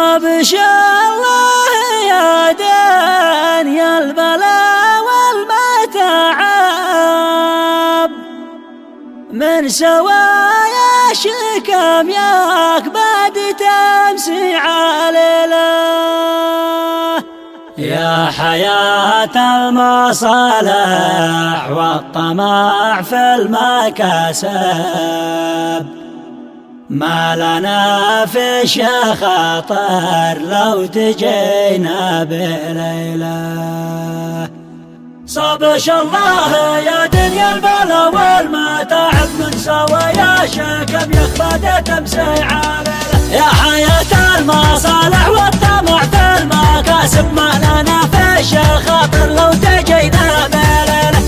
بشا الله يا دنيا البلا والمتاعب من سوايا شكم ياك بعد تمسي عليله يا حياة المصالح والطمع في المكاسب ما لنا في خاطر لو تجينا بليلة. صبش الله يا دنيا البلا والمتاعب من سوايا شكم يخبد تمسي عليله يا حياة المصالح والطمع في المكاسب ما لنا في خاطر لو تجينا بليلة.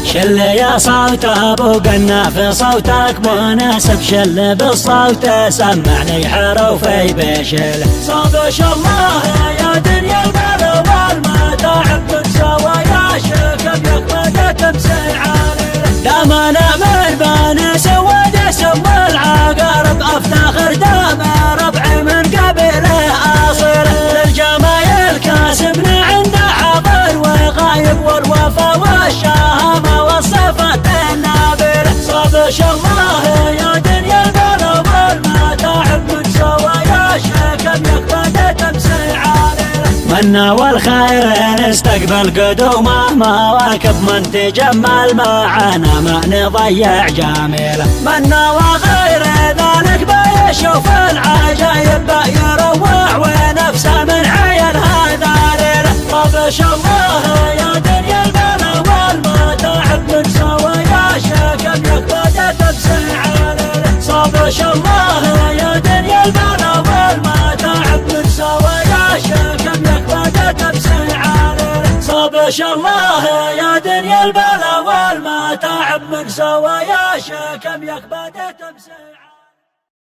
شل يا صوت ابو قناف صوتك مناسب شل بالصوت سمعني حروفي بشله. صبش الله يا دنيا البلا والمتاعب من سوايا شكم يخبد تمسي عليله دامنا من بني سود سم العقارب افتخر دام ربعي من قبله اصيله للجمايل كاسبنا عنده حاضر وغايب والوفا والشهامه والصفات النابله. صبش الله يا دنيا البلا والمتاعب من سوايا شكم يخبد تمسي عليله منا والخير نستقبل قدومه مواكب من تجمل معنا ما نضيع جميله منا وغير ذلك بيشوف العجايب بيروع ونفسه من عين هذا ليله. طبش الله يا دنيا البلا والمتاعب من سوايا شكم يخبد تمسي عليله. صبش الله يا دنيا البلا والمتاعب من سوايا شكم يخبد تمسي عليله. صبش الله يا دنيا البلا والمتاعب من سوايا شكم يخبد تمسي عليله.